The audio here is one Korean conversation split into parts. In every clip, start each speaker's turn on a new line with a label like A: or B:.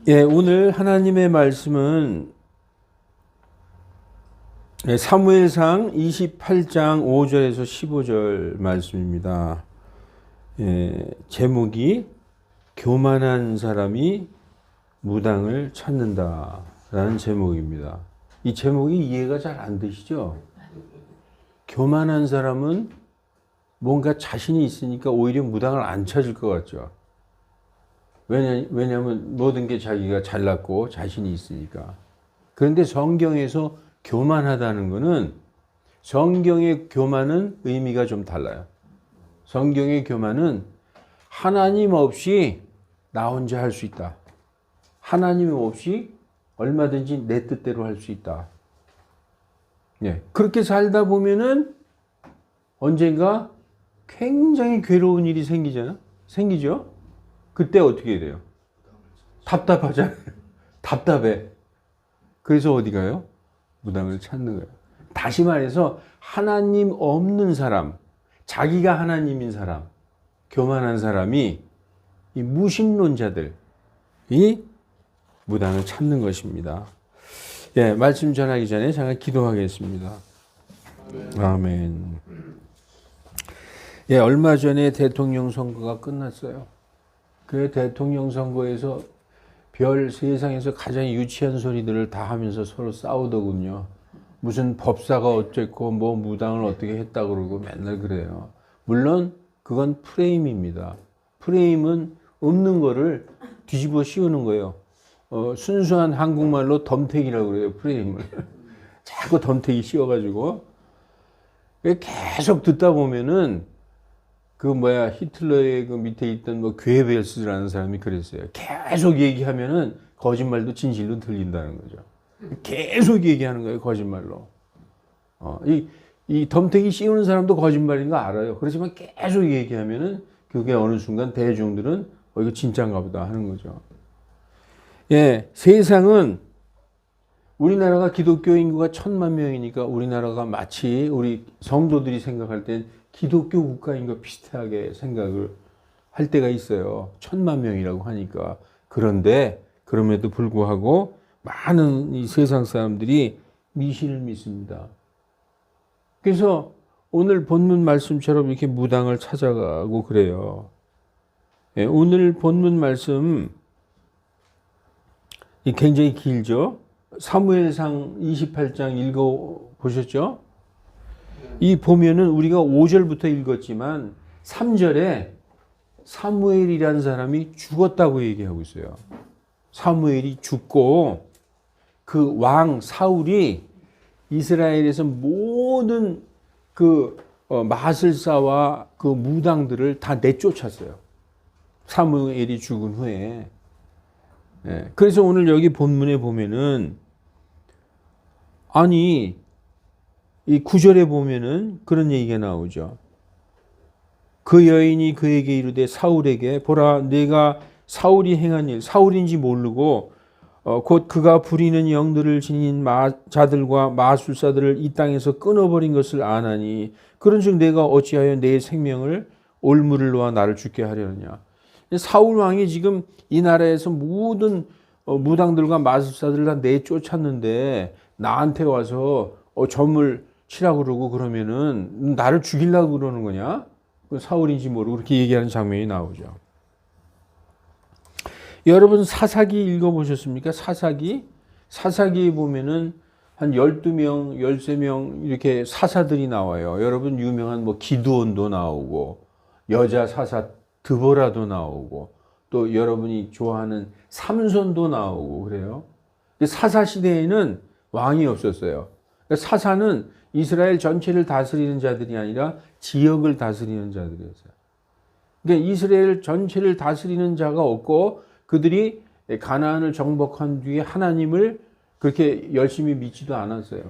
A: 예, 오늘 하나님의 말씀은 사무엘상 28장 5절에서 15절 말씀입니다. 제목이 교만한 사람이 무당을 찾는다라는 제목입니다. 이 제목이 이해가 잘 안 되시죠? 교만한 사람은 뭔가 자신이 있으니까 오히려 무당을 안 찾을 것 같죠. 왜냐하면 모든 게 자기가 잘났고 자신이 있으니까. 그런데 성경에서 교만하다는 것은, 성경의 교만은 의미가 좀 달라요. 성경의 교만은 하나님 없이 나 혼자 할 수 있다. 하나님 없이 얼마든지 내 뜻대로 할 수 있다. 예, 그렇게 살다 보면은 언젠가 굉장히 괴로운 일이 생기죠? 그때 어떻게 돼요? 답답하잖아요. 답답해. 그래서 어디 가요? 무당을 찾는 거예요. 다시 말해서 하나님 없는 사람, 자기가 하나님인 사람, 교만한 사람이, 이 무신론자들이 무당을 찾는 것입니다. 예, 말씀 전하기 전에 잠깐 기도하겠습니다. 아멘. 예, 얼마 전에 대통령 선거가 끝났어요. 그 대통령 선거에서 별 세상에서 가장 유치한 소리들을 다 하면서 서로 싸우더군요. 무슨 법사가 어쨌고 뭐 무당을 어떻게 했다 그러고 맨날 그래요. 물론 그건 프레임입니다. 프레임은 없는 거를 뒤집어 씌우는 거예요. 순수한 한국말로 덤태기라고 그래요. 프레임을. 자꾸 덤태기 씌워가지고 계속 듣다 보면은 히틀러의 그 밑에 있던 괴벨스라는 사람이 그랬어요. 계속 얘기하면은 거짓말도 진실로 들린다는 거죠. 계속 얘기하는 거예요, 거짓말로. 이 덤태기 씌우는 사람도 거짓말인 거 알아요. 그렇지만 계속 얘기하면은 그게 어느 순간 대중들은 이거 진짜인가 보다 하는 거죠. 예, 세상은, 우리나라가 기독교 인구가 1,000만 명이니까 우리나라가 마치 우리 성도들이 생각할 땐 기독교 국가인 것 비슷하게 생각을 할 때가 있어요. 1,000만 명이라고 하니까. 그런데 그럼에도 불구하고 많은 이 세상 사람들이 미신을 믿습니다. 그래서 오늘 본문 말씀처럼 이렇게 무당을 찾아가고 그래요. 예, 오늘 본문 말씀 굉장히 길죠. 사무엘상 28장 읽어보셨죠? 이 보면은 우리가 5절부터 읽었지만 3절에 사무엘이라는 사람이 죽었다고 얘기하고 있어요. 사무엘이 죽고 그 왕 사울이 이스라엘에서 모든 그 마술사와 그 무당들을 다 내쫓았어요. 사무엘이 죽은 후에. 예, 그래서 오늘 여기 본문에 보면은, 아니, 이 9절에 보면은 그런 얘기가 나오죠. 그 여인이 그에게 이르되 사울에게 보라, 내가 사울이 행한 일, 사울인지 모르고 곧 그가 부리는 영들을 지닌 자들과 마술사들을 이 땅에서 끊어버린 것을 아나니 그런즉 내가 어찌하여 내 생명을 올무를 놓아 나를 죽게 하려느냐. 사울 왕이 지금 이 나라에서 모든 무당들과 마술사들을 다 내쫓았는데 나한테 와서 점을 치라고 그러고 그러면은 나를 죽이려고 그러는 거냐? 사울인지 모르고 그렇게 얘기하는 장면이 나오죠. 여러분 사사기 읽어보셨습니까? 사사기에 보면은 한 12명, 13명 이렇게 사사들이 나와요. 여러분 유명한 기드온도 나오고 여자 사사 드보라도 나오고 또 여러분이 좋아하는 삼손도 나오고 그래요. 사사 시대에는 왕이 없었어요. 사사는 이스라엘 전체를 다스리는 자들이 아니라 지역을 다스리는 자들이었어요. 그러니까 이스라엘 전체를 다스리는 자가 없고 그들이 가나안을 정복한 뒤에 하나님을 그렇게 열심히 믿지도 않았어요.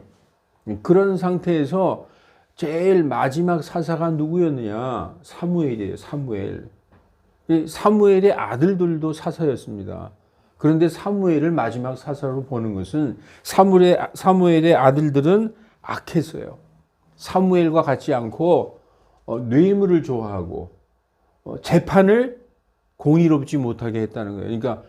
A: 그런 상태에서 제일 마지막 사사가 누구였느냐? 사무엘이에요. 사무엘의 아들들도 사사였습니다. 그런데 사무엘을 마지막 사사로 보는 것은 사무엘의 아들들은 악했어요. 사무엘과 같지 않고 뇌물을 좋아하고 재판을 공의롭지 못하게 했다는 거예요. 그러니까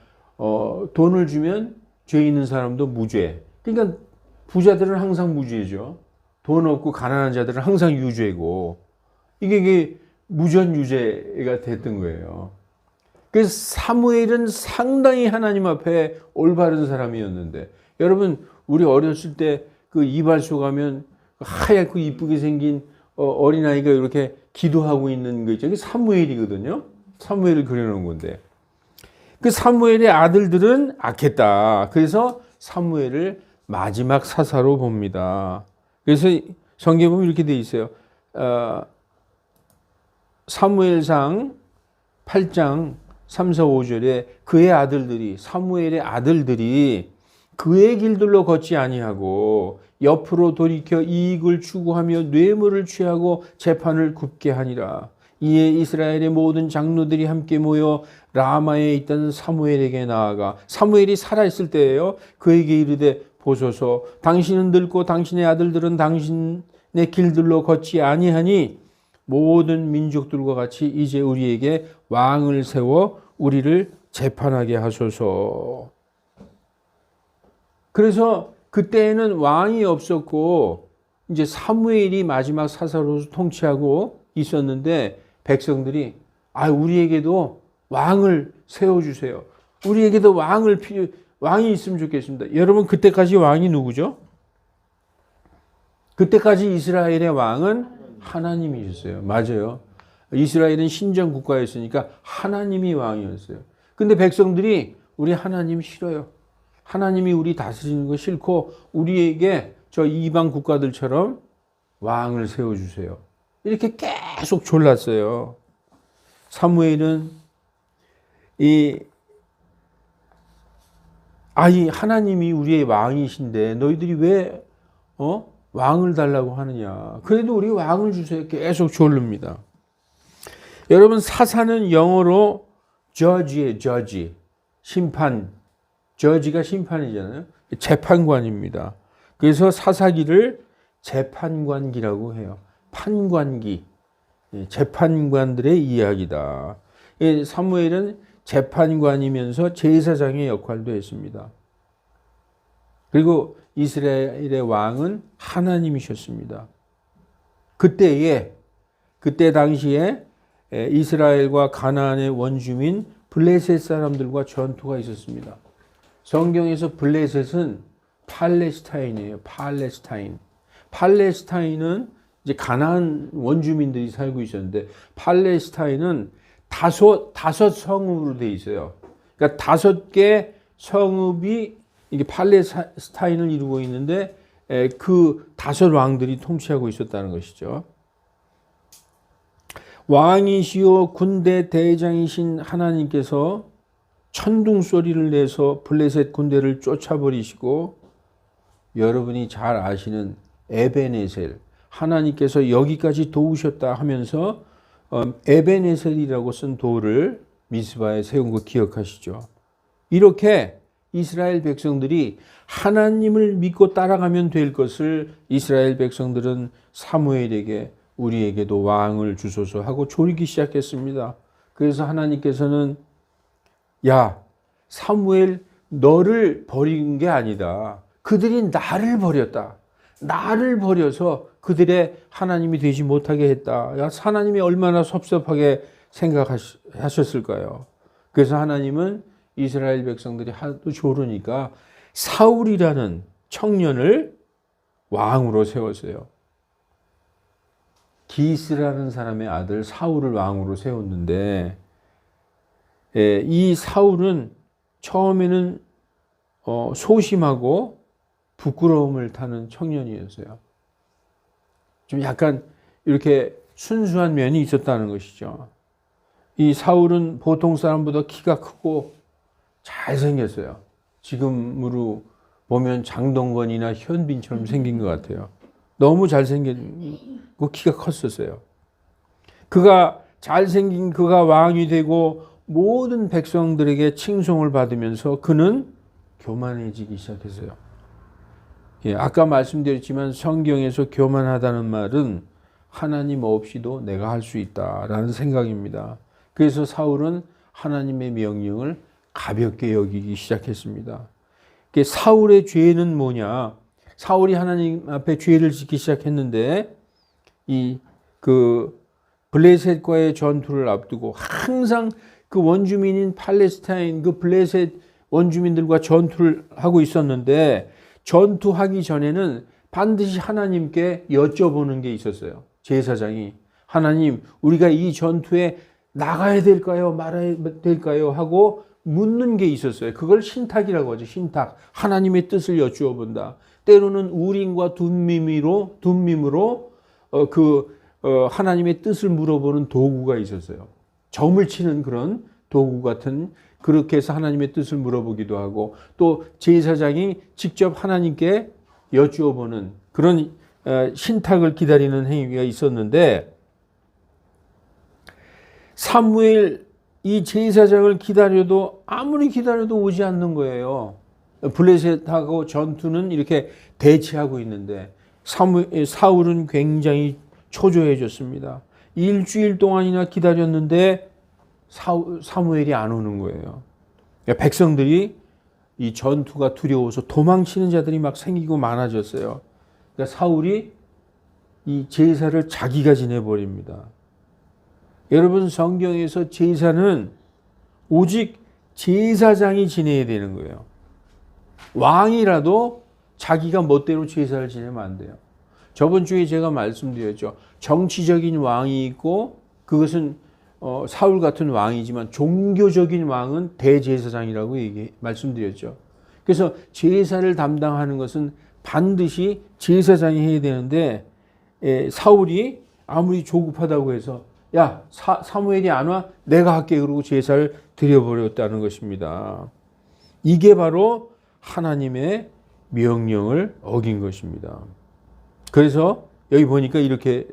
A: 돈을 주면 죄 있는 사람도 무죄. 그러니까 부자들은 항상 무죄죠. 돈 없고 가난한 자들은 항상 유죄고, 이게 무전유죄가 됐던 거예요. 그래서 사무엘은 상당히 하나님 앞에 올바른 사람이었는데, 여러분 우리 어렸을 때 그 이발소 가면 하얗고 이쁘게 생긴 어린아이가 이렇게 기도하고 있는 거 있죠. 이게 사무엘이거든요. 사무엘을 그려놓은 건데, 그 사무엘의 아들들은 악했다. 그래서 사무엘을 마지막 사사로 봅니다. 그래서 성경에 보면 이렇게 돼 있어요. 사무엘상 8장 3, 4, 5절에 그의 아들들이, 사무엘의 아들들이 그의 길들로 걷지 아니하고 옆으로 돌이켜 이익을 추구하며 뇌물을 취하고 재판을 굽게 하니라. 이에 이스라엘의 모든 장로들이 함께 모여 라마에 있던 사무엘에게 나아가, 사무엘이 살아있을 때예요. 그에게 이르되 보소서, 당신은 늙고 당신의 아들들은 당신의 길들로 걷지 아니하니 모든 민족들과 같이 이제 우리에게 왕을 세워 우리를 재판하게 하소서. 그래서 그때는 왕이 없었고 이제 사무엘이 마지막 사사로서 통치하고 있었는데, 백성들이 우리에게도 왕을 세워주세요. 우리에게도 왕이 있으면 좋겠습니다. 여러분 그때까지 왕이 누구죠? 그때까지 이스라엘의 왕은 하나님이셨어요. 맞아요. 이스라엘은 신정 국가였으니까 하나님이 왕이었어요. 근데 백성들이 우리 하나님 싫어요. 하나님이 우리 다스리는 거 싫고 우리에게 저 이방 국가들처럼 왕을 세워주세요. 이렇게 계속 졸랐어요. 사무엘은 이 하나님이 우리의 왕이신데 너희들이 왜 왕을 달라고 하느냐. 그래도 우리 왕을 주세요. 계속 졸릅니다. 여러분 사사는 영어로 judge예요. judge. 심판. judge가 심판이잖아요. 재판관입니다. 그래서 사사기를 재판관기라고 해요. 판관기. 재판관들의 이야기다. 사무엘은 재판관이면서 제사장의 역할도 했습니다. 그리고 이스라엘의 왕은 하나님이셨습니다. 그때 당시에 이스라엘과 가나안의 원주민 블레셋 사람들과 전투가 있었습니다. 성경에서 블레셋은 팔레스타인이에요. 팔레스타인은 이제 가나안 원주민들이 살고 있었는데, 팔레스타인은 다섯 성읍으로 돼 있어요. 그러니까 5개 성읍이 이게 팔레스타인을 이루고 있는데, 그 5 왕들이 통치하고 있었다는 것이죠. 왕이시오 군대 대장이신 하나님께서 천둥 소리를 내서 블레셋 군대를 쫓아버리시고, 여러분이 잘 아시는 에베네셀, 하나님께서 여기까지 도우셨다 하면서 에베네셀이라고 쓴 돌을 미스바에 세운 거 기억하시죠? 이렇게 이스라엘 백성들이 하나님을 믿고 따라가면 될 것을 이스라엘 백성들은 사무엘에게 우리에게도 왕을 주소서 하고 졸기 시작했습니다. 그래서 하나님께서는 사무엘 너를 버린 게 아니다. 그들이 나를 버렸다. 나를 버려서 그들의 하나님이 되지 못하게 했다. 하나님이 얼마나 섭섭하게 생각하셨을까요? 그래서 하나님은 이스라엘 백성들이 하도 조르니까 사울이라는 청년을 왕으로 세웠어요. 기스라는 사람의 아들 사울을 왕으로 세웠는데, 이 사울은 처음에는 소심하고 부끄러움을 타는 청년이었어요. 좀 약간 이렇게 순수한 면이 있었다는 것이죠. 이 사울은 보통 사람보다 키가 크고 잘생겼어요. 지금으로 보면 장동건이나 현빈처럼 생긴 것 같아요. 너무 잘생기고 키가 컸었어요. 그가 잘생긴 그가 왕이 되고 모든 백성들에게 칭송을 받으면서 그는 교만해지기 시작했어요. 아까 말씀드렸지만 성경에서 교만하다는 말은 하나님 없이도 내가 할 수 있다라는 생각입니다. 그래서 사울은 하나님의 명령을 가볍게 여기기 시작했습니다. 사울의 죄는 뭐냐? 사울이 하나님 앞에 죄를 짓기 시작했는데 블레셋과의 전투를 앞두고 항상 그 원주민인 팔레스타인 그 블레셋 원주민들과 전투를 하고 있었는데 전투하기 전에는 반드시 하나님께 여쭤보는 게 있었어요. 제사장이 하나님 우리가 이 전투에 나가야 될까요? 말아야 될까요? 하고 묻는 게 있었어요. 그걸 신탁이라고 하죠. 신탁. 하나님의 뜻을 여쭈어 본다. 때로는 우림과 둠밈으로 하나님의 뜻을 물어보는 도구가 있었어요. 점을 치는 그런 도구 같은 그렇게 해서 하나님의 뜻을 물어보기도 하고 또 제사장이 직접 하나님께 여쭈어 보는 그런 신탁을 기다리는 행위가 있었는데 사무엘 이 제사장을 기다려도 아무리 기다려도 오지 않는 거예요. 블레셋하고 전투는 이렇게 대치하고 있는데 사울은 굉장히 초조해졌습니다. 일주일 동안이나 기다렸는데 사무엘이 안 오는 거예요. 백성들이 이 전투가 두려워서 도망치는 자들이 막 생기고 많아졌어요. 그러니까 사울이 이 제사를 자기가 지내버립니다. 여러분 성경에서 제사는 오직 제사장이 지내야 되는 거예요. 왕이라도 자기가 멋대로 제사를 지내면 안 돼요. 저번 주에 제가 말씀드렸죠. 정치적인 왕이 있고 그것은 사울 같은 왕이지만 종교적인 왕은 대제사장이라고 말씀드렸죠. 그래서 제사를 담당하는 것은 반드시 제사장이 해야 되는데 사울이 아무리 조급하다고 해서 야 사무엘이 안 와? 내가 할게 그러고 제사를 드려버렸다는 것입니다. 이게 바로 하나님의 명령을 어긴 것입니다. 그래서 여기 보니까 이렇게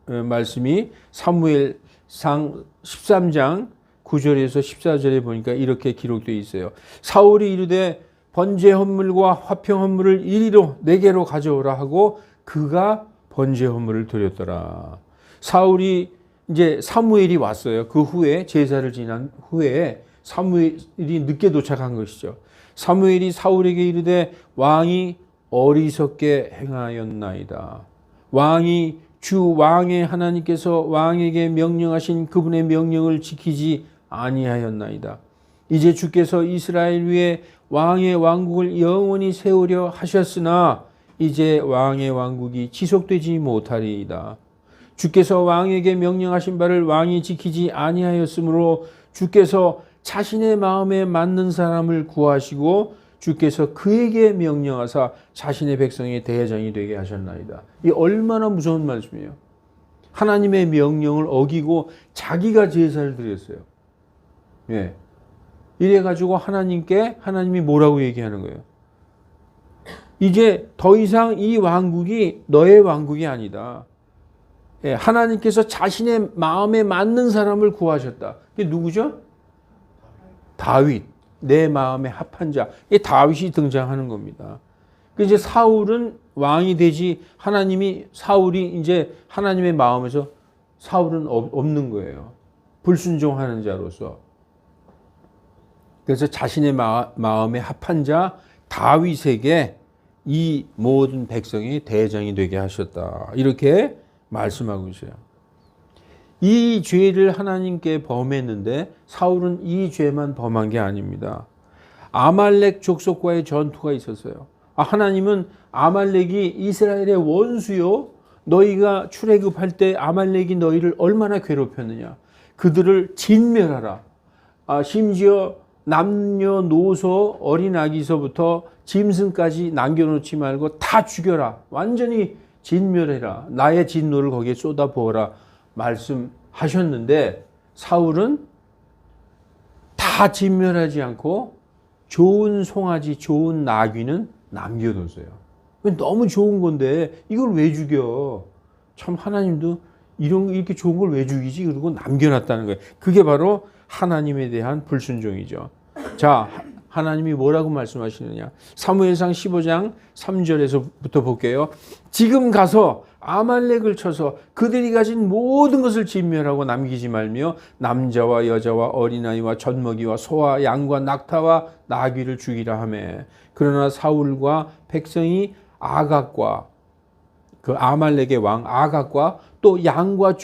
A: 말씀이 사무엘상 13장 9절에서 14절에 보니까 이렇게 기록되어 있어요. 사울이 이르되 번제 헌물과 화평 헌물을 이리로 내게로 가져오라 하고 그가 번제 헌물을 드렸더라. 사울이 이제 사무엘이 왔어요. 그 후에 제사를 지난 후에 사무엘이 늦게 도착한 것이죠. 사무엘이 사울에게 이르되 왕이 어리석게 행하였나이다. 왕이 주 왕의 하나님께서 왕에게 명령하신 그분의 명령을 지키지 아니하였나이다. 이제 주께서 이스라엘 위에 왕의 왕국을 영원히 세우려 하셨으나 이제 왕의 왕국이 지속되지 못하리이다. 주께서 왕에게 명령하신 바를 왕이 지키지 아니하였으므로 주께서 자신의 마음에 맞는 사람을 구하시고 주께서 그에게 명령하사 자신의 백성의 대장이 되게 하셨나이다. 이 얼마나 무서운 말씀이에요. 하나님의 명령을 어기고 자기가 제사를 드렸어요. 예. 이래가지고 하나님이 뭐라고 얘기하는 거예요? 이제 더 이상 이 왕국이 너의 왕국이 아니다. 예. 하나님께서 자신의 마음에 맞는 사람을 구하셨다. 이게 누구죠? 다윗. 내 마음에 합한 자. 이 다윗이 등장하는 겁니다. 이제 사울은 왕이 되지 사울이 이제 하나님의 마음에서 사울은 없는 거예요. 불순종하는 자로서. 그래서 자신의 마음에 합한 자 다윗에게 이 모든 백성이 대장이 되게 하셨다. 이렇게 말씀하고 있어요. 이 죄를 하나님께 범했는데 사울은 이 죄만 범한 게 아닙니다. 아말렉 족속과의 전투가 있었어요. 하나님은 아말렉이 이스라엘의 원수요. 너희가 출애굽할 때 아말렉이 너희를 얼마나 괴롭혔느냐. 그들을 진멸하라. 심지어 남녀노소 어린아기서부터 짐승까지 남겨놓지 말고 다 죽여라. 완전히 진멸해라. 나의 진노를 거기에 쏟아부어라. 말씀하셨는데 사울은 다 진멸하지 않고 좋은 송아지, 좋은 나귀는 남겨뒀어요. 너무 좋은 건데 이걸 왜 죽여? 참 하나님도 이렇게 좋은 걸 왜 죽이지? 그리고 남겨놨다는 거예요. 그게 바로 하나님에 대한 불순종이죠. 자, 하나님이 뭐라고 말씀하시느냐. 사무엘상 15장 3절에서부터 볼게요. 지금 가서 아말렉을 쳐서 그들이 가진 모든 것을 진멸하고 남기지 말며 남자와 여자와 어린아이와 젖먹이와 소와 양과 낙타와 나귀를 죽이라 하매. 그러나 사울과 백성이 아각과 그 아말렉의 왕 아각과 또 양과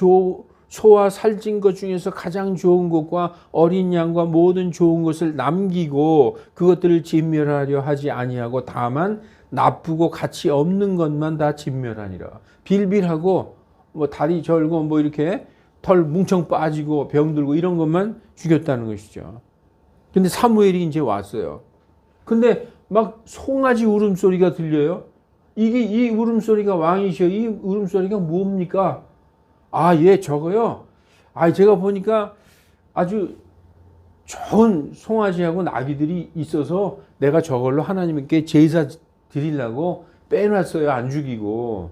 A: 소와 살찐 것 중에서 가장 좋은 것과 어린 양과 모든 좋은 것을 남기고 그것들을 진멸하려 하지 아니하고 다만 나쁘고 가치 없는 것만 다 진멸하니라. 빌빌하고 뭐 다리 절고 뭐 이렇게 털 뭉청 빠지고 병들고 이런 것만 죽였다는 것이죠. 근데 사무엘이 이제 왔어요. 근데 막 송아지 울음소리가 들려요. 이 울음소리가 왕이셔. 이 울음소리가 뭡니까? 예, 저거요. 제가 보니까 아주 좋은 송아지하고 나귀들이 있어서 내가 저걸로 하나님께 제사 드리려고 빼놨어요. 안 죽이고.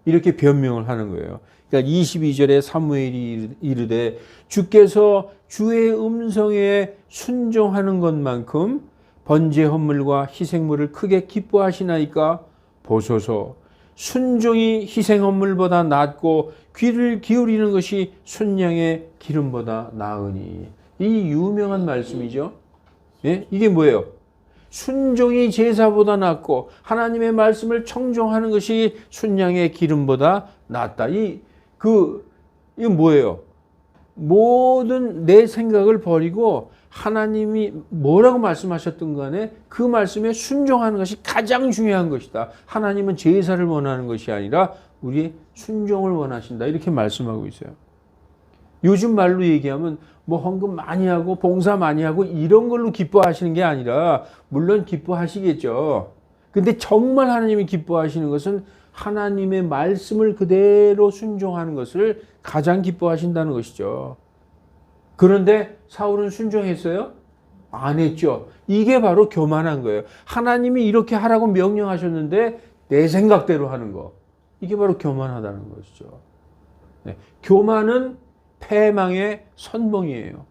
A: 이렇게 변명을 하는 거예요. 그러니까 22절에 사무엘이 이르되 주께서 주의 음성에 순종하는 것만큼 번제 헌물과 희생물을 크게 기뻐하시나이까 보소서. 순종이 희생 헌물보다 낫고 귀를 기울이는 것이 순양의 기름보다 나으니. 이 유명한 말씀이죠. 예? 이게 뭐예요? 순종이 제사보다 낫고 하나님의 말씀을 청종하는 것이 순양의 기름보다 낫다. 이거 뭐예요? 모든 내 생각을 버리고 하나님이 뭐라고 말씀하셨든 간에 그 말씀에 순종하는 것이 가장 중요한 것이다. 하나님은 제사를 원하는 것이 아니라 우리의 순종을 원하신다. 이렇게 말씀하고 있어요. 요즘 말로 얘기하면 뭐 헌금 많이 하고 봉사 많이 하고 이런 걸로 기뻐하시는 게 아니라 물론 기뻐하시겠죠. 근데 정말 하나님이 기뻐하시는 것은 하나님의 말씀을 그대로 순종하는 것을 가장 기뻐하신다는 것이죠. 그런데 사울은 순종했어요? 안 했죠. 이게 바로 교만한 거예요. 하나님이 이렇게 하라고 명령하셨는데 내 생각대로 하는 거. 이게 바로 교만하다는 것이죠. 네. 교만은 패망의 선봉이에요.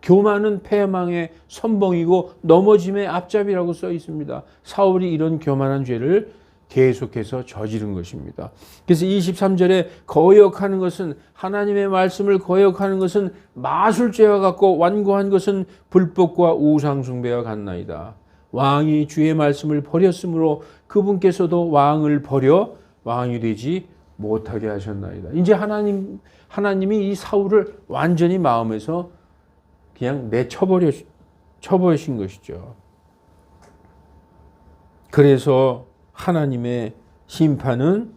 A: 교만은 패망의 선봉이고 넘어짐의 앞잡이라고 써 있습니다. 사울이 이런 교만한 죄를 계속해서 저지른 것입니다. 그래서 23절에 거역하는 것은 하나님의 말씀을 거역하는 것은 마술죄와 같고 완고한 것은 불법과 우상숭배와 같나이다. 왕이 주의 말씀을 버렸으므로 그분께서도 왕을 버려 왕이 되지 못하게 하셨나이다. 이제 하나님이 이 사울을 완전히 마음에서 그냥 쳐버리신 것이죠. 그래서 하나님의 심판은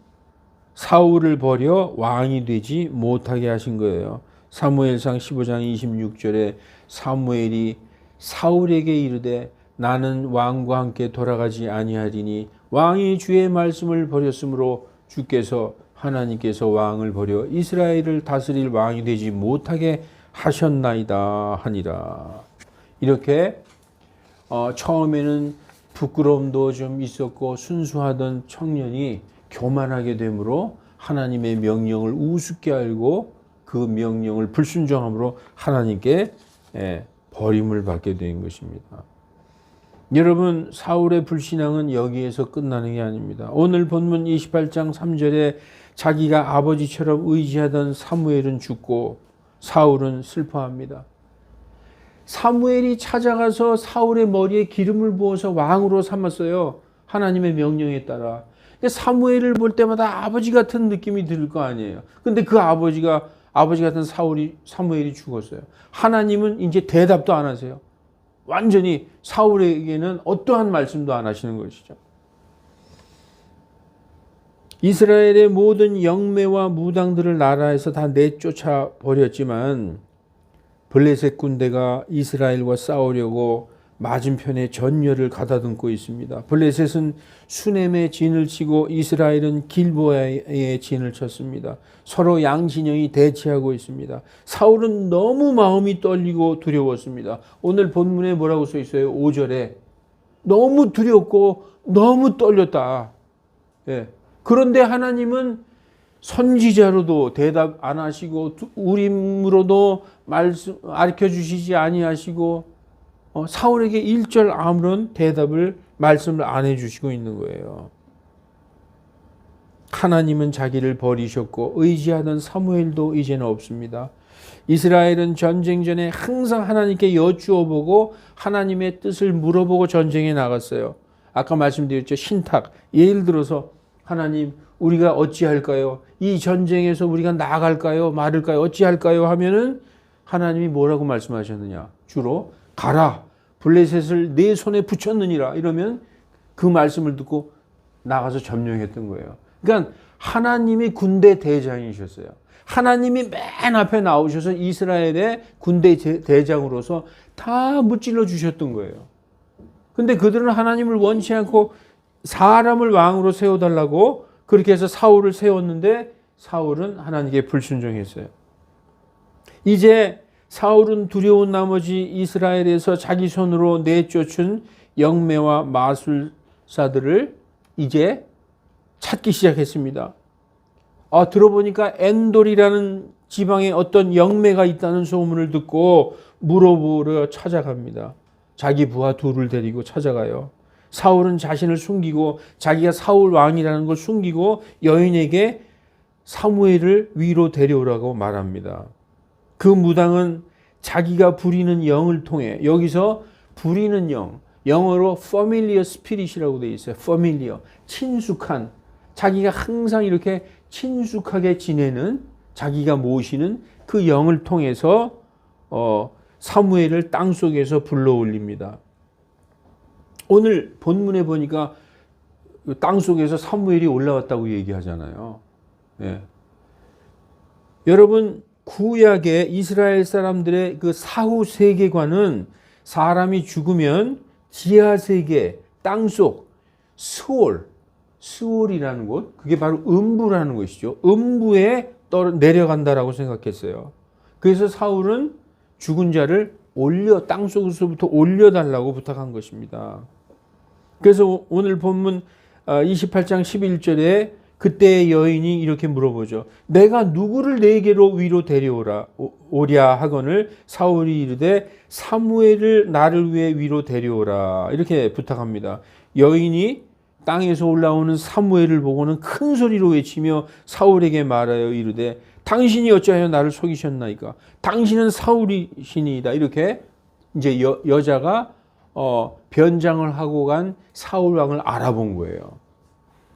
A: 사울을 버려 왕이 되지 못하게 하신 거예요. 사무엘상 15장 26절에 사무엘이 사울에게 이르되 나는 왕과 함께 돌아가지 아니하리니 왕이 주의 말씀을 버렸으므로 주께서 하나님께서 왕을 버려 이스라엘을 다스릴 왕이 되지 못하게 하셨나이다 하니라. 이렇게 처음에는 부끄러움도 좀 있었고 순수하던 청년이 교만하게 되므로 하나님의 명령을 우습게 알고 그 명령을 불순종함으로 하나님께 버림을 받게 된 것입니다. 여러분, 사울의 불신앙은 여기에서 끝나는 게 아닙니다. 오늘 본문 28장 3절에 자기가 아버지처럼 의지하던 사무엘은 죽고 사울은 슬퍼합니다. 사무엘이 찾아가서 사울의 머리에 기름을 부어서 왕으로 삼았어요. 하나님의 명령에 따라. 사무엘을 볼 때마다 아버지 같은 느낌이 들 거 아니에요. 근데 그 아버지 같은 사무엘이 죽었어요. 하나님은 이제 대답도 안 하세요. 완전히 사울에게는 어떠한 말씀도 안 하시는 것이죠. 이스라엘의 모든 영매와 무당들을 나라에서 다 내쫓아 버렸지만 블레셋 군대가 이스라엘과 싸우려고 맞은편에 전열을 가다듬고 있습니다. 블레셋은 수넴에 진을 치고 이스라엘은 길보아에 진을 쳤습니다. 서로 양진영이 대치하고 있습니다. 사울은 너무 마음이 떨리고 두려웠습니다. 오늘 본문에 뭐라고 써 있어요? 5절에 너무 두렵고 너무 떨렸다. 예. 그런데 하나님은 선지자로도 대답 안 하시고 우림으로도 말씀 가르쳐 주시지 아니하시고 사울에게 일절 아무런 대답을 말씀을 안 해주시고 있는 거예요. 하나님은 자기를 버리셨고 의지하던 사무엘도 이제는 없습니다. 이스라엘은 전쟁 전에 항상 하나님께 여쭈어 보고 하나님의 뜻을 물어보고 전쟁에 나갔어요. 아까 말씀드렸죠. 신탁. 예를 들어서 하나님 우리가 어찌할까요? 이 전쟁에서 우리가 나갈까요? 말을까요? 어찌할까요? 하면은 하나님이 뭐라고 말씀하셨느냐? 주로 가라. 블레셋을 내 손에 붙였느니라. 이러면 그 말씀을 듣고 나가서 점령했던 거예요. 그러니까 하나님이 군대 대장이셨어요. 하나님이 맨 앞에 나오셔서 이스라엘의 군대 대장으로서 다 무찔러 주셨던 거예요. 근데 그들은 하나님을 원치 않고 사람을 왕으로 세워달라고 그렇게 해서 사울을 세웠는데 사울은 하나님께 불순종했어요. 이제 사울은 두려운 나머지 이스라엘에서 자기 손으로 내쫓은 영매와 마술사들을 이제 찾기 시작했습니다. 들어보니까 엔돌이라는 지방에 어떤 영매가 있다는 소문을 듣고 물어보러 찾아갑니다. 자기 부하 둘을 데리고 찾아가요. 사울은 자신을 숨기고 자기가 사울 왕이라는 걸 숨기고 여인에게 사무엘을 위로 데려오라고 말합니다. 그 무당은 자기가 부리는 영을 통해 여기서 부리는 영, 영어로 familiar spirit이라고 되어 있어요. familiar, 친숙한, 자기가 항상 이렇게 친숙하게 지내는 자기가 모시는 그 영을 통해서 사무엘을 땅속에서 불러올립니다. 오늘 본문에 보니까 땅속에서 사무엘이 올라왔다고 얘기하잖아요. 네. 여러분 구약의 이스라엘 사람들의 그 사후 세계관은 사람이 죽으면 지하 세계, 땅속, 스올이라는 곳, 그게 바로 음부라는 것이죠. 음부에 내려간다라고 생각했어요. 그래서 사울은 죽은 자를 땅속에서부터 올려달라고 부탁한 것입니다. 그래서 오늘 본문 28장 11절에 그때의 여인이 이렇게 물어보죠. 내가 누구를 내게로 위로 오랴 하거늘 사울이 이르되 사무엘을 나를 위해 위로 데려오라 이렇게 부탁합니다. 여인이 땅에서 올라오는 사무엘을 보고는 큰 소리로 외치며 사울에게 말하여 이르되 당신이 어찌하여 나를 속이셨나이까? 당신은 사울이시니이다. 이렇게 이제 여자가 변장을 하고 간 사울 왕을 알아본 거예요.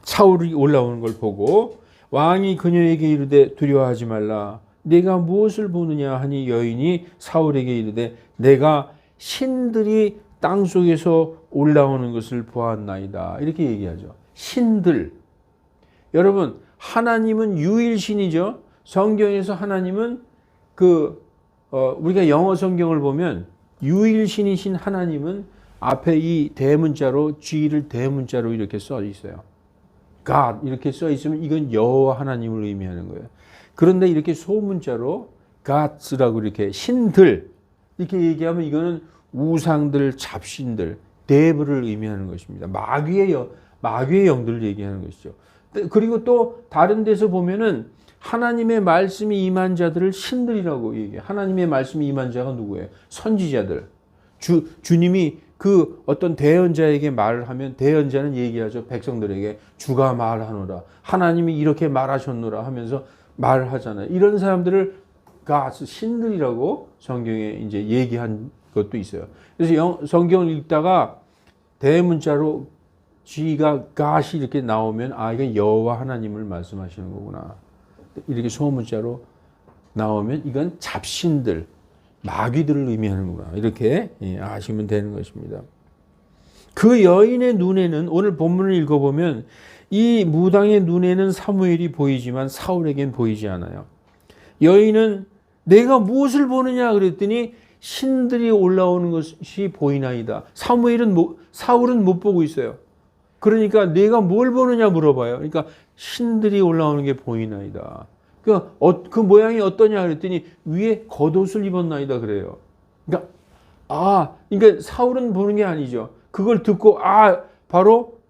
A: 사울이 올라오는 걸 보고 왕이 그녀에게 이르되 두려워하지 말라. 내가 무엇을 보느냐 하니 여인이 사울에게 이르되 내가 신들이 땅속에서 올라오는 것을 보았나이다. 이렇게 얘기하죠. 신들. 여러분 하나님은 유일신이죠. 성경에서 하나님은 우리가 영어 성경을 보면 유일신이신 하나님은 앞에 이 대문자로 G를 대문자로 이렇게 써 있어요. God 이렇게 써 있으면 이건 여호와 하나님을 의미하는 거예요. 그런데 이렇게 소문자로 Gods라고 이렇게 신들 이렇게 얘기하면 이거는 우상들, 잡신들, 데브를 의미하는 것입니다. 마귀의 영들을 얘기하는 것이죠. 그리고 또 다른 데서 보면은 하나님의 말씀이 임한 자들을 신들이라고 얘기해요. 하나님의 말씀이 임한 자가 누구예요? 선지자들. 주님이 그 어떤 대언자에게 말을 하면 대언자는 얘기하죠. 백성들에게 주가 말하노라. 하나님이 이렇게 말하셨노라 하면서 말을 하잖아요. 이런 사람들을 신들이라고 성경에 이제 얘기한 것도 있어요. 그래서 성경을 읽다가 대문자로 G가 God이 이렇게 나오면 이건 여호와 하나님을 말씀하시는 거구나. 이렇게 소문자로 나오면 이건 잡신들, 마귀들을 의미하는구나. 이렇게 아시면 되는 것입니다. 그 여인의 눈에는 오늘 본문을 읽어보면 이 무당의 눈에는 사무엘이 보이지만 사울에겐 보이지 않아요. 여인은 내가 무엇을 보느냐 그랬더니 신들이 올라오는 것이 보이나이다. 사울은 못 보고 있어요. 그러니까 내가 뭘 보느냐 물어봐요. 그러니까 신들이 올라오는 게 보이나이다. 그 모양이 어떠냐 그랬더니 위에 겉옷을 입었나이다 그래요. 그러니까 사울은 보는 게 아니죠. 그걸 듣고 바로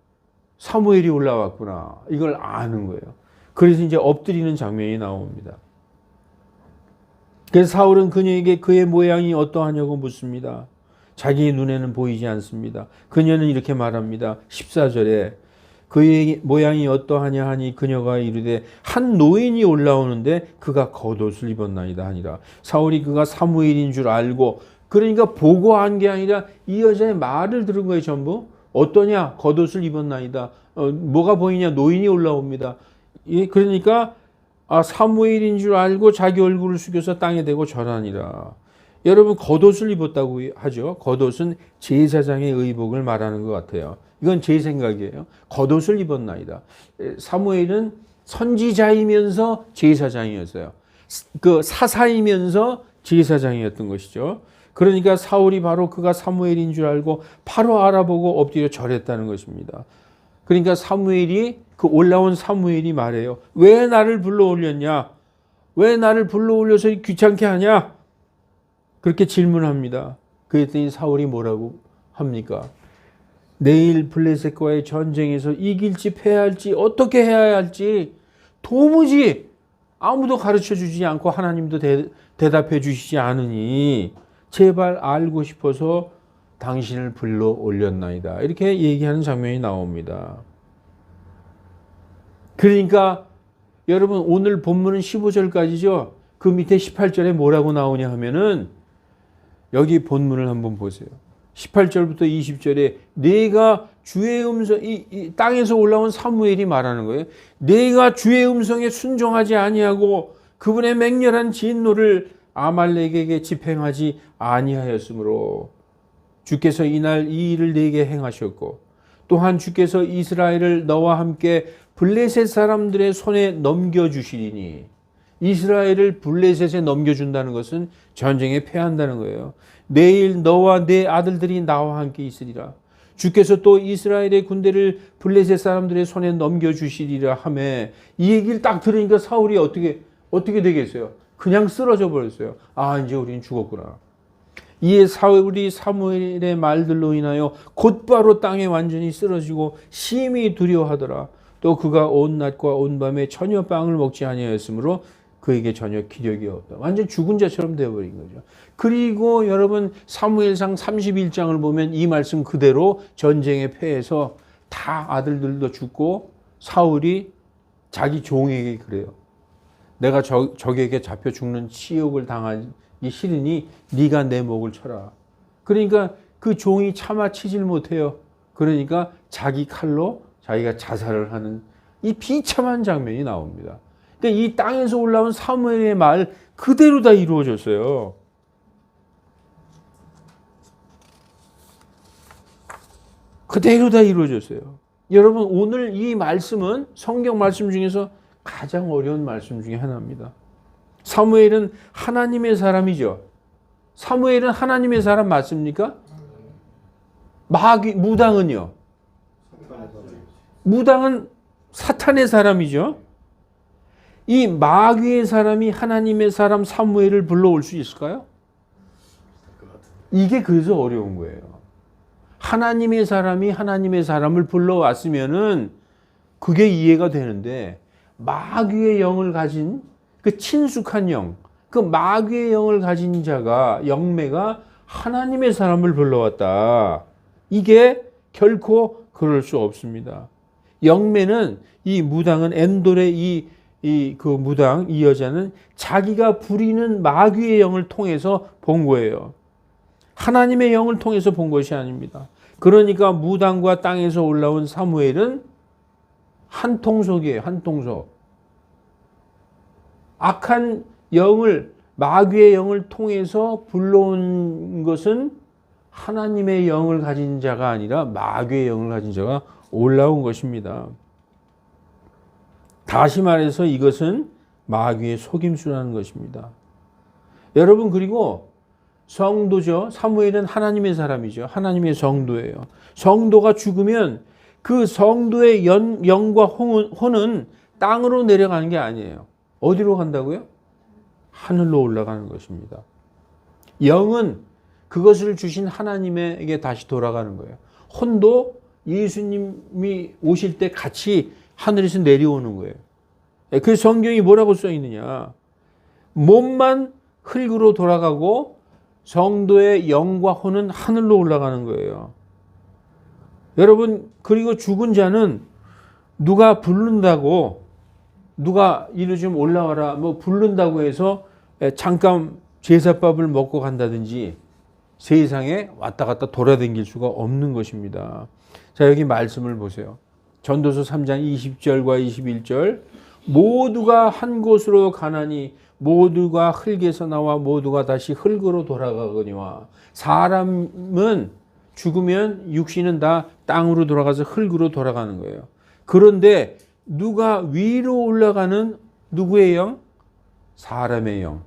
A: 사무엘이 올라왔구나. 이걸 아는 거예요. 그래서 이제 엎드리는 장면이 나옵니다. 그래서 사울은 그녀에게 그의 모양이 어떠하냐고 묻습니다. 자기의 눈에는 보이지 않습니다. 그녀는 이렇게 말합니다. 14절에 그의 모양이 어떠하냐 하니 그녀가 이르되 한 노인이 올라오는데 그가 겉옷을 입었나이다 하니라. 사울이 그가 사무엘인 줄 알고, 그러니까 보고 한 게 아니라 이 여자의 말을 들은 거예요. 전부. 어떠냐? 겉옷을 입었나이다. 뭐가 보이냐? 노인이 올라옵니다. 그러니까 사무엘인 줄 알고 자기 얼굴을 숙여서 땅에 대고 절하니라. 여러분, 겉옷을 입었다고 하죠. 겉옷은 제사장의 의복을 말하는 것 같아요. 이건 제 생각이에요. 겉옷을 입었나이다. 사무엘은 선지자이면서 제사장이었어요. 그 사사이면서 제사장이었던 것이죠. 그러니까 사울이 바로 그가 사무엘인 줄 알고 바로 알아보고 엎드려 절했다는 것입니다. 그러니까 사무엘이, 그 올라온 사무엘이 말해요. 왜 나를 불러 올렸냐? 왜 나를 불러 올려서 귀찮게 하냐? 그렇게 질문합니다. 그랬더니 사울이 뭐라고 합니까? 내일 블레셋과의 전쟁에서 이길지 패할지 어떻게 해야 할지 도무지 아무도 가르쳐 주지 않고 하나님도 대답해 주시지 않으니 제발 알고 싶어서 당신을 불러 올렸나이다. 이렇게 얘기하는 장면이 나옵니다. 그러니까 여러분, 오늘 본문은 15절까지죠. 그 밑에 18절에 뭐라고 나오냐 하면은, 여기 본문을 한번 보세요. 18절부터 20절에 내가 주의 음성, 이 땅에서 올라온 사무엘이 말하는 거예요. 내가 주의 음성에 순종하지 아니하고 그분의 맹렬한 진노를 아말렉에게 집행하지 아니하였으므로 주께서 이날 이 일을 내게 행하셨고, 또한 주께서 이스라엘을 너와 함께 블레셋 사람들의 손에 넘겨주시리니, 이스라엘을 블레셋에 넘겨준다는 것은 전쟁에 패한다는 거예요. 내일 너와 내 아들들이 나와 함께 있으리라. 주께서 또 이스라엘의 군대를 블레셋 사람들의 손에 넘겨주시리라 하매, 이 얘기를 딱 들으니까 사울이 어떻게 되겠어요? 그냥 쓰러져 버렸어요. 이제 우리는 죽었구나. 이에 사울이 사무엘의 말들로 인하여 곧바로 땅에 완전히 쓰러지고 심히 두려워하더라. 또 그가 온 낮과 온 밤에 전혀 빵을 먹지 아니하였으므로 그에게 전혀 기력이 없다. 완전 죽은 자처럼 되어버린 거죠. 그리고 여러분, 사무엘상 31장을 보면 이 말씀 그대로 전쟁에 패해서 다 아들들도 죽고, 사울이 자기 종에게 그래요. 내가 적에게 잡혀 죽는 치욕을 당하기 싫으니 네가 내 목을 쳐라. 그러니까 그 종이 차마 치질 못해요. 그러니까 자기 칼로 자기가 자살을 하는 이 비참한 장면이 나옵니다. 그러니까 이 땅에서 올라온 사무엘의 말 그대로 다 이루어졌어요. 그대로 다 이루어졌어요. 여러분, 오늘 이 말씀은 성경 말씀 중에서 가장 어려운 말씀 중에 하나입니다. 사무엘은 하나님의 사람이죠. 사무엘은 하나님의 사람 맞습니까? 무당은요? 무당은 사탄의 사람이죠. 이 마귀의 사람이 하나님의 사람 사무엘을 불러올 수 있을까요? 이게 그래서 어려운 거예요. 하나님의 사람이 하나님의 사람을 불러왔으면은 그게 이해가 되는데, 마귀의 영을 가진 그 친숙한 영, 그 마귀의 영을 가진 자가, 영매가 하나님의 사람을 불러왔다. 이게 결코 그럴 수 없습니다. 영매는, 이 무당은, 엔돌의 그 무당, 이 여자는 자기가 부리는 마귀의 영을 통해서 본 거예요. 하나님의 영을 통해서 본 것이 아닙니다. 그러니까 무당과 땅에서 올라온 사무엘은 한 통속이에요. 한 통속. 악한 영을, 마귀의 영을 통해서 불러온 것은 하나님의 영을 가진 자가 아니라 마귀의 영을 가진 자가 올라온 것입니다. 다시 말해서 이것은 마귀의 속임수라는 것입니다. 여러분, 그리고 성도죠. 사무엘은 하나님의 사람이죠. 하나님의 성도예요. 성도가 죽으면 그 성도의 영과 혼은 땅으로 내려가는 게 아니에요. 어디로 간다고요? 하늘로 올라가는 것입니다. 영은 그것을 주신 하나님에게 다시 돌아가는 거예요. 혼도 예수님이 오실 때 같이 하늘에서 내려오는 거예요. 그래서 성경이 뭐라고 써 있느냐? 몸만 흙으로 돌아가고 성도의 영과 혼은 하늘로 올라가는 거예요. 여러분, 그리고 죽은 자는 누가 부른다고, 누가 이리 좀 올라와라 뭐 부른다고 해서 잠깐 제사밥을 먹고 간다든지 세상에 왔다 갔다 돌아다닐 수가 없는 것입니다. 자, 여기 말씀을 보세요. 전도서 3장 20절과 21절. 모두가 한 곳으로 가나니 모두가 흙에서 나와 모두가 다시 흙으로 돌아가거니와. 사람은 죽으면 육신은 다 땅으로 돌아가서 흙으로 돌아가는 거예요. 그런데 누가 위로 올라가는 누구의 영? 사람의 영.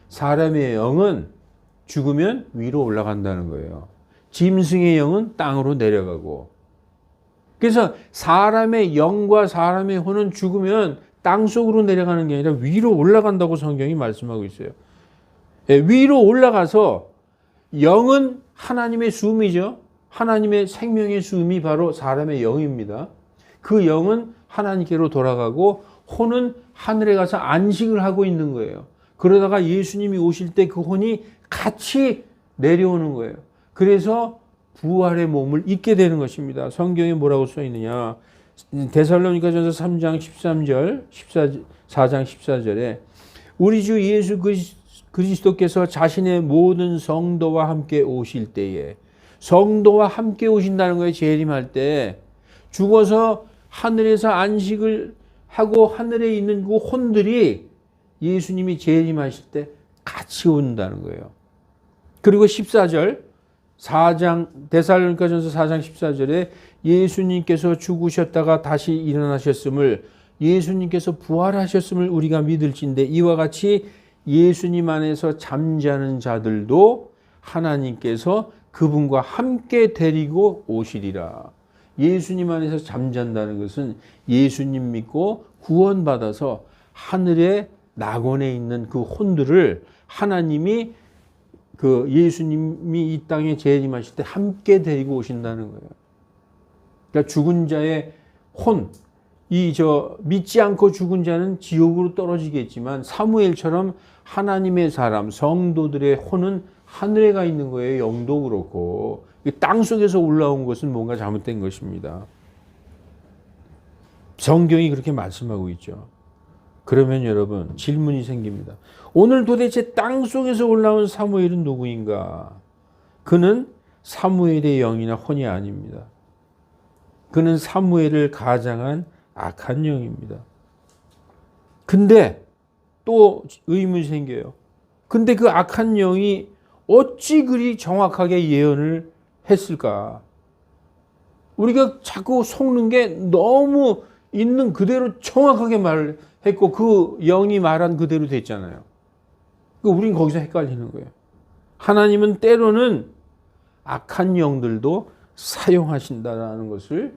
A: 사람의 영은 죽으면 위로 올라간다는 거예요. 짐승의 영은 땅으로 내려가고. 그래서 사람의 영과 사람의 혼은 죽으면 땅 속으로 내려가는 게 아니라 위로 올라간다고 성경이 말씀하고 있어요. 위로 올라가서 영은 하나님의 수음이죠. 하나님의 생명의 수음이 바로 사람의 영입니다. 그 영은 하나님께로 돌아가고 혼은 하늘에 가서 안식을 하고 있는 거예요. 그러다가 예수님이 오실 때 그 혼이 같이 내려오는 거예요. 그래서 부활의 몸을 입게 되는 것입니다. 성경에 뭐라고 써 있느냐. 데살로니가전서 3장 13절, 4장 14절에 우리 주 예수 그리스도께서 자신의 모든 성도와 함께 오실 때에, 성도와 함께 오신다는 거예요. 재림할 때 죽어서 하늘에서 안식을 하고 하늘에 있는 그 혼들이 예수님이 재림하실 때 같이 온다는 거예요. 그리고 14절, 데살로니가전서 4장 14절에 예수님께서 죽으셨다가 다시 일어나셨음을, 예수님께서 부활하셨음을 우리가 믿을진데 이와 같이 예수님 안에서 잠자는 자들도 하나님께서 그분과 함께 데리고 오시리라. 예수님 안에서 잠잔다는 것은 예수님 믿고 구원받아서 하늘의 낙원에 있는 그 혼들을 하나님이 그 예수님이 이 땅에 재림하실 때 함께 데리고 오신다는 거예요. 그러니까 죽은 자의 혼, 믿지 않고 죽은 자는 지옥으로 떨어지겠지만 사무엘처럼 하나님의 사람, 성도들의 혼은 하늘에 가 있는 거예요. 영도 그렇고. 땅 속에서 올라온 것은 뭔가 잘못된 것입니다. 성경이 그렇게 말씀하고 있죠. 그러면 여러분 질문이 생깁니다. 오늘 도대체 땅 속에서 올라온 사무엘은 누구인가? 그는 사무엘의 영이나 혼이 아닙니다. 그는 사무엘을 가장한 악한 영입니다. 근데 또 의문이 생겨요. 근데 그 악한 영이 어찌 그리 정확하게 예언을 했을까? 우리가 자꾸 속는 게 너무 있는 그대로 정확하게 말을 했고 그 영이 말한 그대로 됐잖아요. 우린 거기서 헷갈리는 거예요. 하나님은 때로는 악한 영들도 사용하신다는 것을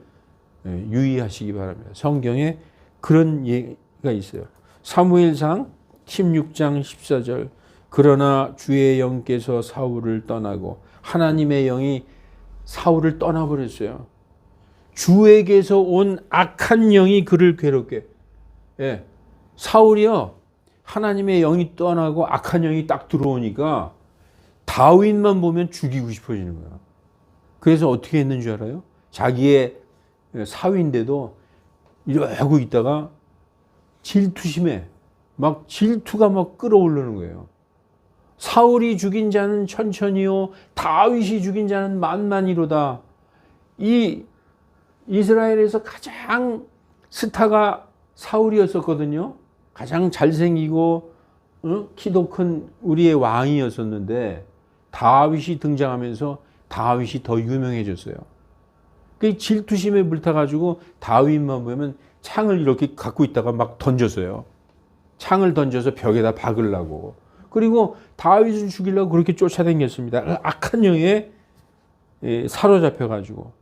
A: 유의하시기 바랍니다. 성경에 그런 얘기가 있어요. 사무엘상 16장 14절. 그러나 주의 영께서 사울을 떠나고, 하나님의 영이 사울을 떠나버렸어요. 주에게서 온 악한 영이 그를 괴롭게. 사울이요, 하나님의 영이 떠나고 악한 영이 딱 들어오니까 다윗만 보면 죽이고 싶어지는 거야. 그래서 어떻게 했는 줄 알아요? 자기의 사위인데도 이러고 있다가 질투심에 막 질투가 막 끌어오르는 거예요. 사울이 죽인 자는 천천히요, 다윗이 죽인 자는 만만이로다. 이 이스라엘에서 가장 스타가 사울이었었거든요. 가장 잘생기고 키도 큰 우리의 왕이었었는데 다윗이 등장하면서 다윗이 더 유명해졌어요. 그 질투심에 물타가지고 다윗만 보면 창을 이렇게 갖고 있다가 막 던졌어요. 창을 던져서 벽에다 박으려고. 그리고 다윗을 죽이려고 그렇게 쫓아다녔습니다. 악한 영에 사로잡혀가지고.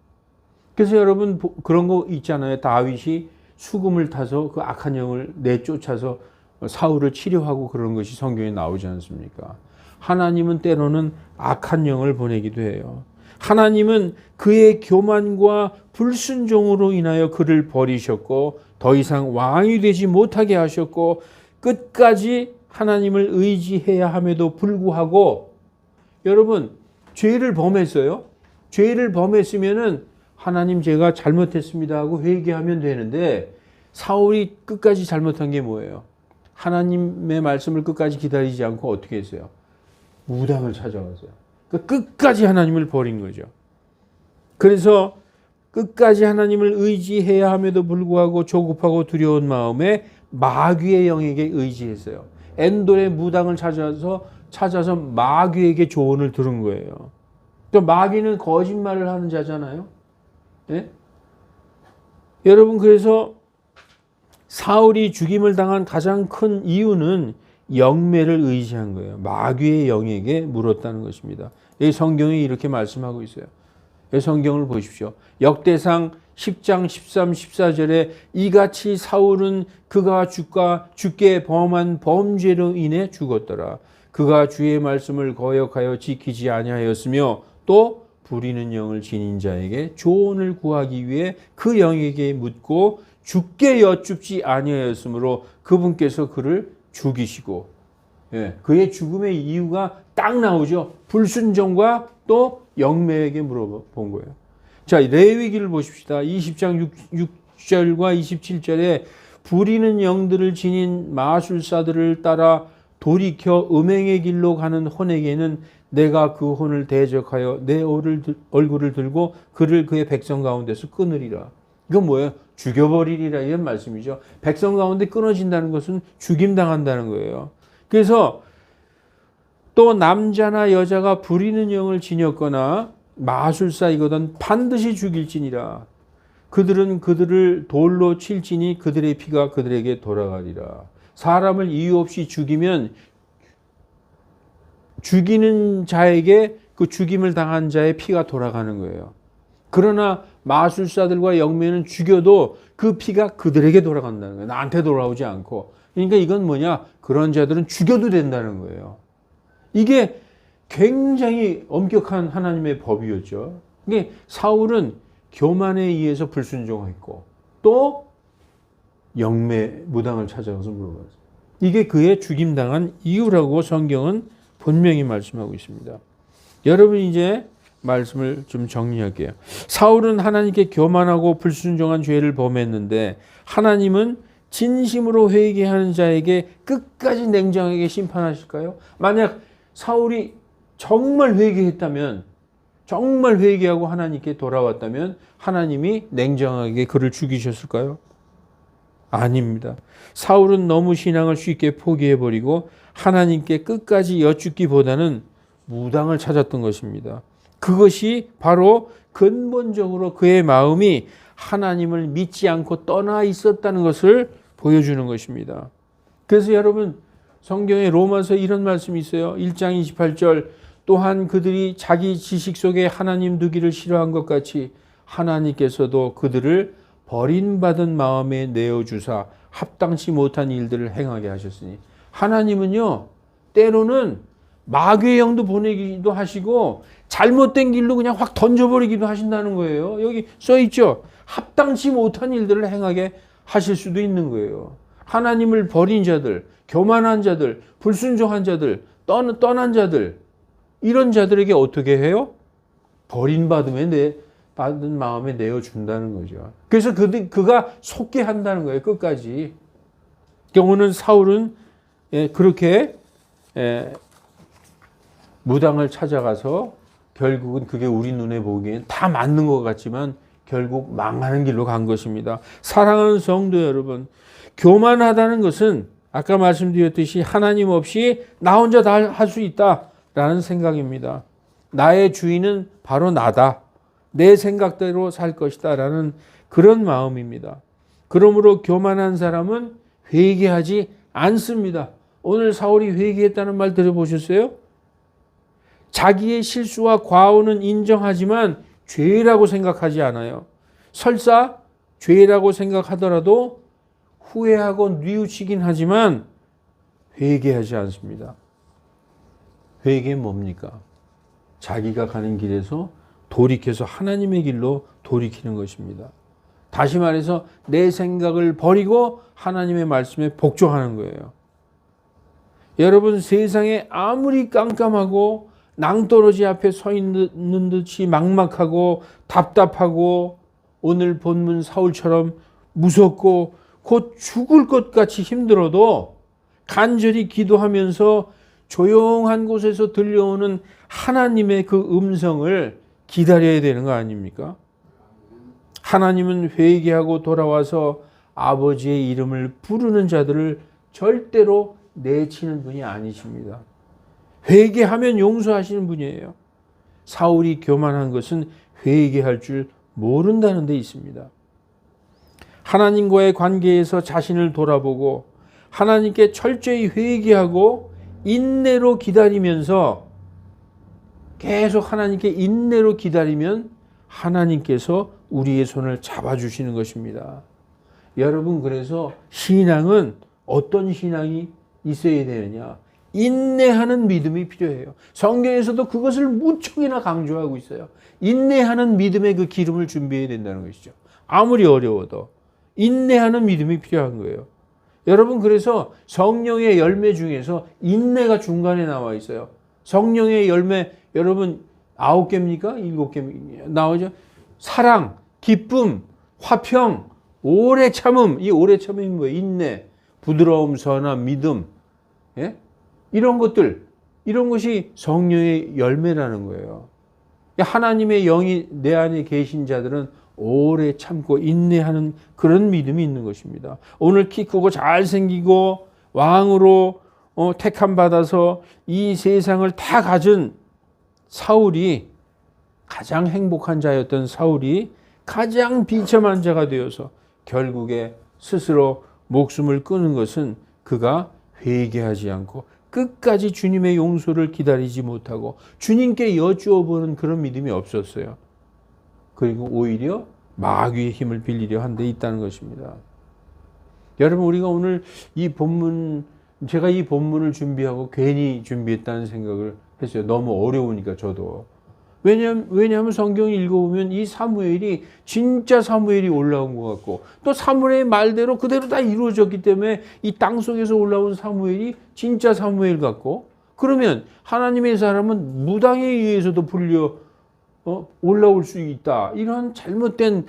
A: 그래서 여러분 그런 거 있잖아요. 다윗이 수금을 타서 그 악한 영을 내쫓아서 사울을 치료하고 그런 것이 성경에 나오지 않습니까? 하나님은 때로는 악한 영을 보내기도 해요. 하나님은 그의 교만과 불순종으로 인하여 그를 버리셨고 더 이상 왕이 되지 못하게 하셨고 끝까지 하나님을 의지해야 함에도 불구하고 여러분 죄를 범했어요. 죄를 범했으면은 하나님 제가 잘못했습니다 하고 회개하면 되는데 사울이 끝까지 잘못한 게 뭐예요? 하나님의 말씀을 끝까지 기다리지 않고 어떻게 했어요? 무당을 찾아갔어요. 그러니까 끝까지 하나님을 버린 거죠. 그래서 끝까지 하나님을 의지해야 함에도 불구하고 조급하고 두려운 마음에 마귀의 영에게 의지했어요. 엔돌의 무당을 찾아서 마귀에게 조언을 들은 거예요. 또 마귀는 거짓말을 하는 자잖아요. 예? 여러분 그래서 사울이 죽임을 당한 가장 큰 이유는 영매를 의지한 거예요. 마귀의 영에게 물었다는 것입니다. 이 성경이 이렇게 말씀하고 있어요. 이 성경을 보십시오. 역대상 10장 13, 14절에 이같이 사울은 그가 주께 범한 범죄로 인해 죽었더라. 그가 주의 말씀을 거역하여 지키지 아니하였으며 또 부리는 영을 지닌 자에게 조언을 구하기 위해 그 영에게 묻고 주께 여쭙지 아니하였으므로 그분께서 그를 죽이시고, 예, 그의 죽음의 이유가 딱 나오죠. 불순종과 또 영매에게 물어본 거예요. 자, 레위기를 보십시다. 20장 6절과 27절에 부리는 영들을 지닌 마술사들을 따라 돌이켜 음행의 길로 가는 혼에게는 내가 그 혼을 대적하여 내 얼굴을 들고 그를 그의 백성 가운데서 끊으리라. 이건 뭐예요? 죽여버리리라 이런 말씀이죠. 백성 가운데 끊어진다는 것은 죽임당한다는 거예요. 그래서 또 남자나 여자가 부리는 영을 지녔거나 마술사이거든 반드시 죽일지니라. 그들은 그들을 돌로 칠지니 그들의 피가 그들에게 돌아가리라. 사람을 이유 없이 죽이면 죽이는 자에게 그 죽임을 당한 자의 피가 돌아가는 거예요. 그러나 마술사들과 영매는 죽여도 그 피가 그들에게 돌아간다는 거예요. 나한테 돌아오지 않고. 그러니까 이건 뭐냐? 그런 자들은 죽여도 된다는 거예요. 이게 굉장히 엄격한 하나님의 법이었죠. 이게 사울은 교만에 의해서 불순종했고 또 영매 무당을 찾아가서 물어봤어요. 이게 그의 죽임당한 이유라고 성경은 분명히 말씀하고 있습니다. 여러분 이제 말씀을 좀 정리할게요. 사울은 하나님께 교만하고 불순종한 죄를 범했는데 하나님은 진심으로 회개하는 자에게 끝까지 냉정하게 심판하실까요? 만약 사울이 정말 회개했다면, 정말 회개하고 하나님께 돌아왔다면 하나님이 냉정하게 그를 죽이셨을까요? 아닙니다. 사울은 너무 신앙을 쉽게 포기해버리고 하나님께 끝까지 여쭙기보다는 무당을 찾았던 것입니다. 그것이 바로 근본적으로 그의 마음이 하나님을 믿지 않고 떠나 있었다는 것을 보여주는 것입니다. 그래서 여러분 성경에 로마서 이런 말씀이 있어요. 1장 28절 또한 그들이 자기 지식 속에 하나님 두기를 싫어한 것 같이 하나님께서도 그들을 버림받은 마음에 내어주사 합당치 못한 일들을 행하게 하셨으니 하나님은요 때로는 마귀의 영도 보내기도 하시고 잘못된 길로 그냥 확 던져버리기도 하신다는 거예요. 여기 써있죠. 합당치 못한 일들을 행하게 하실 수도 있는 거예요. 하나님을 버린 자들, 교만한 자들, 불순종한 자들, 떠난 자들 이런 자들에게 어떻게 해요? 버림받음에 받은 마음에 내어준다는 거죠. 그래서 그가 속게 한다는 거예요. 끝까지. 경우는 사울은 그렇게 무당을 찾아가서 결국은 그게 우리 눈에 보기엔 다 맞는 것 같지만 결국 망하는 길로 간 것입니다. 사랑하는 성도 여러분, 교만하다는 것은 아까 말씀드렸듯이 하나님 없이 나 혼자 다 할 수 있다라는 생각입니다. 나의 주인은 바로 나다. 내 생각대로 살 것이다 라는 그런 마음입니다. 그러므로 교만한 사람은 회개하지 않습니다. 오늘 사울이 회개했다는 말 들어보셨어요? 자기의 실수와 과오는 인정하지만 죄라고 생각하지 않아요. 설사 죄라고 생각하더라도 후회하고 뉘우치긴 하지만 회개하지 않습니다. 회개는 뭡니까? 자기가 가는 길에서 돌이켜서 하나님의 길로 돌이키는 것입니다. 다시 말해서 내 생각을 버리고 하나님의 말씀에 복종하는 거예요. 여러분 세상에 아무리 깜깜하고 낭떠러지 앞에 서 있는 듯이 막막하고 답답하고 오늘 본문 사울처럼 무섭고 곧 죽을 것 같이 힘들어도 간절히 기도하면서 조용한 곳에서 들려오는 하나님의 그 음성을 기다려야 되는 거 아닙니까? 하나님은 회개하고 돌아와서 아버지의 이름을 부르는 자들을 절대로 내치는 분이 아니십니다. 회개하면 용서하시는 분이에요. 사울이 교만한 것은 회개할 줄 모른다는 데 있습니다. 하나님과의 관계에서 자신을 돌아보고 하나님께 철저히 회개하고 인내로 기다리면서 계속 하나님께 인내로 기다리면 하나님께서 우리의 손을 잡아주시는 것입니다. 여러분, 그래서 신앙은 어떤 신앙이 있어야 되느냐? 인내하는 믿음이 필요해요. 성경에서도 그것을 무척이나 강조하고 있어요. 인내하는 믿음의 그 기름을 준비해야 된다는 것이죠. 아무리 어려워도 인내하는 믿음이 필요한 거예요. 여러분, 그래서 성령의 열매 중에서 인내가 중간에 나와 있어요. 성령의 열매, 여러분 9개입니까? 7개 나오죠. 사랑, 기쁨, 화평, 오래 참음. 이 오래 참음이 뭐예요? 인내, 부드러움, 선함, 믿음, 예? 이런 것들, 이런 것이 성령의 열매라는 거예요. 하나님의 영이 내 안에 계신 자들은 오래 참고 인내하는 그런 믿음이 있는 것입니다. 오늘 키 크고 잘생기고 왕으로 택함 받아서 이 세상을 다 가진 사울이, 가장 행복한 자였던 사울이 가장 비참한 자가 되어서 결국에 스스로 목숨을 끊은 것은 그가 회개하지 않고 끝까지 주님의 용서를 기다리지 못하고 주님께 여쭈어 보는 그런 믿음이 없었어요. 그리고 오히려 마귀의 힘을 빌리려 한 데 있다는 것입니다. 여러분, 우리가 오늘 이 본문, 제가 이 본문을 준비하고 괜히 준비했다는 생각을 했어요. 너무 어려우니까 저도. 왜냐하면 성경을 읽어보면 이 사무엘이 진짜 사무엘이 올라온 것 같고 또 사무엘의 말대로 그대로 다 이루어졌기 때문에 이 땅 속에서 올라온 사무엘이 진짜 사무엘 같고, 그러면 하나님의 사람은 무당에 의해서도 불려 올라올 수 있다. 이런 잘못된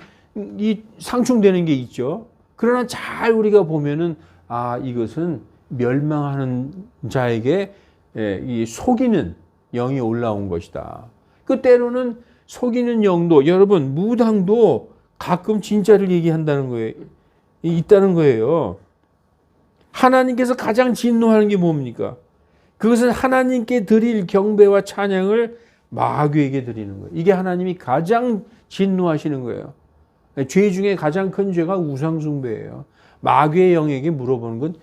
A: 이 상충되는 게 있죠. 그러나 잘 우리가 보면은 이것은 멸망하는 자에게 이 속이는 영이 올라온 것이다. 그 때로는 속이는 영도, 여러분, 무당도 가끔 진짜를 얘기한다는 거예요. 있다는 거예요. 하나님께서 가장 진노하는 게 뭡니까? 그것은 하나님께 드릴 경배와 찬양을 마귀에게 드리는 거예요. 이게 하나님이 가장 진노하시는 거예요. 죄 중에 가장 큰 죄가 우상숭배예요. 마귀의 영에게 물어보는 건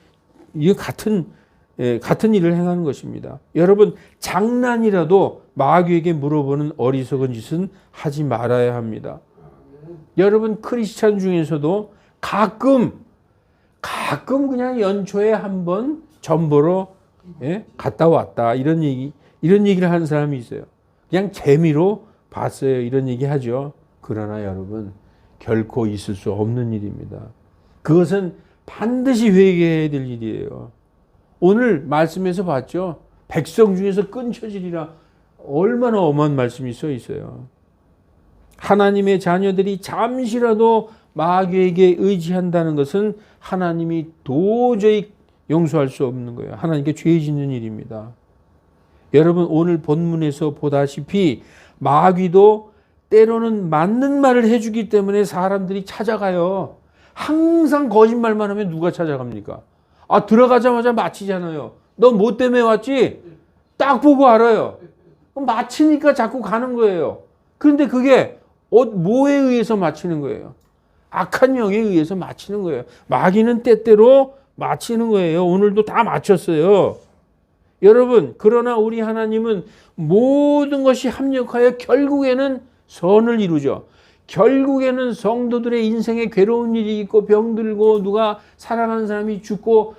A: 이거 같은 일을 행하는 것입니다. 여러분, 장난이라도 마귀에게 물어보는 어리석은 짓은 하지 말아야 합니다. 여러분, 크리스찬 중에서도 가끔 그냥 연초에 한번 전보러 갔다 왔다 이런 얘기를 하는 사람이 있어요. 그냥 재미로 봤어요. 이런 얘기 하죠. 그러나 여러분, 결코 있을 수 없는 일입니다. 그것은 반드시 회개해야 될 일이에요. 오늘 말씀에서 봤죠. 백성 중에서 끊쳐지리라. 얼마나 엄한 말씀이 써 있어요. 하나님의 자녀들이 잠시라도 마귀에게 의지한다는 것은 하나님이 도저히 용서할 수 없는 거예요. 하나님께 죄 짓는 일입니다. 여러분, 오늘 본문에서 보다시피 마귀도 때로는 맞는 말을 해주기 때문에 사람들이 찾아가요. 항상 거짓말만 하면 누가 찾아갑니까? 들어가자마자 마치잖아요. 너 뭐 때문에 왔지? 딱 보고 알아요. 마치니까 자꾸 가는 거예요. 그런데 그게 뭐에 의해서 마치는 거예요? 악한 영에 의해서 마치는 거예요. 마귀는 때때로 마치는 거예요. 오늘도 다 마쳤어요. 여러분, 그러나 우리 하나님은 모든 것이 합력하여 결국에는 선을 이루죠. 결국에는 성도들의 인생에 괴로운 일이 있고 병들고 누가 사랑하는 사람이 죽고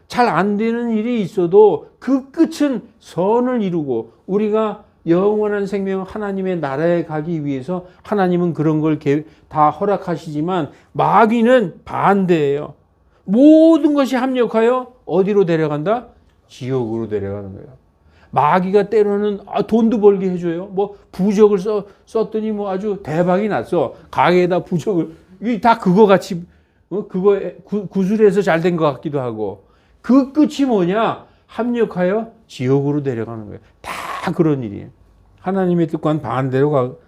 A: 잘 안 되는 일이 있어도 그 끝은 선을 이루고 우리가 영원한 생명 하나님의 나라에 가기 위해서 하나님은 그런 걸 다 허락하시지만 마귀는 반대예요. 모든 것이 합력하여 어디로 데려간다? 지옥으로 데려가는 거예요. 마귀가 때로는 돈도 벌게 해줘요. 뭐 부적을 썼더니 뭐 아주 대박이 났어. 가게에다 부적을 이게 다 그거 같이 그거 구술해서 잘 된 것 같기도 하고 그 끝이 뭐냐? 합력하여 지옥으로 데려가는 거예요. 다 그런 일이에요. 하나님의 뜻과는 반대로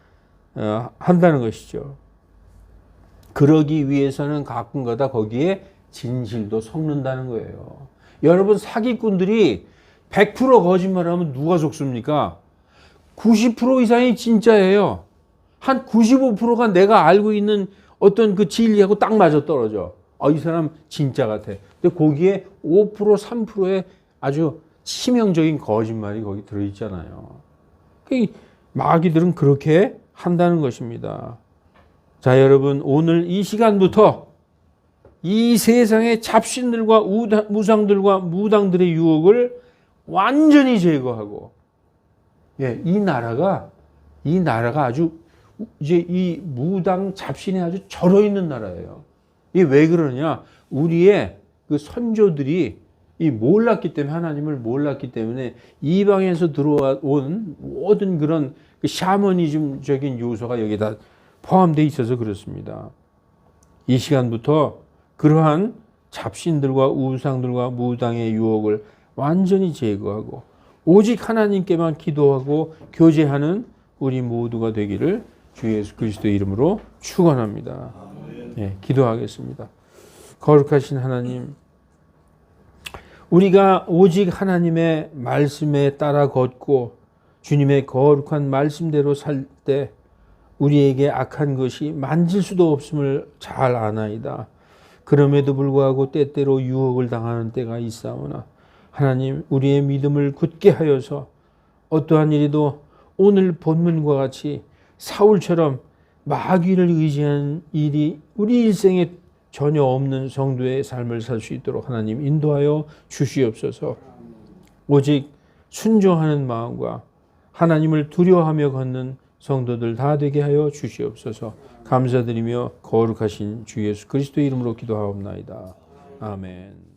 A: 한다는 것이죠. 그러기 위해서는 가끔가다 거기에 진실도 섞는다는 거예요. 여러분 사기꾼들이 100% 거짓말하면 누가 속습니까? 90% 이상이 진짜예요. 한 95%가 내가 알고 있는 어떤 그 진리하고 딱 맞아 떨어져. 이 사람 진짜 같아. 근데 거기에 5% 3%의 아주 치명적인 거짓말이 거기 들어있잖아요. 마귀들은 그렇게 한다는 것입니다. 자, 여러분 오늘 이 시간부터 이 세상의 잡신들과 우상들과 무당들의 유혹을 완전히 제거하고, 이 나라가 아주 이제 이 무당 잡신에 아주 절어 있는 나라예요. 이게 왜 그러냐? 우리의 그 선조들이 몰랐기 때문에, 하나님을 몰랐기 때문에 이방에서 들어온 모든 그런 그 샤머니즘적인 요소가 여기다 포함되어 있어서 그렇습니다. 이 시간부터 그러한 잡신들과 우상들과 무당의 유혹을 완전히 제거하고 오직 하나님께만 기도하고 교제하는 우리 모두가 되기를 주 예수 그리스도의 이름으로 축원합니다. 기도하겠습니다. 거룩하신 하나님, 우리가 오직 하나님의 말씀에 따라 걷고 주님의 거룩한 말씀대로 살 때 우리에게 악한 것이 만질 수도 없음을 잘 아나이다. 그럼에도 불구하고 때때로 유혹을 당하는 때가 있사오나 하나님, 우리의 믿음을 굳게 하여서 어떠한 일이도 오늘 본문과 같이 사울처럼 마귀를 의지한 일이 우리 일생에 전혀 없는 성도의 삶을 살 수 있도록 하나님 인도하여 주시옵소서. 오직 순종하는 마음과 하나님을 두려워하며 걷는 성도들 다 되게 하여 주시옵소서. 감사드리며 거룩하신 주 예수 그리스도의 이름으로 기도하옵나이다. 아멘.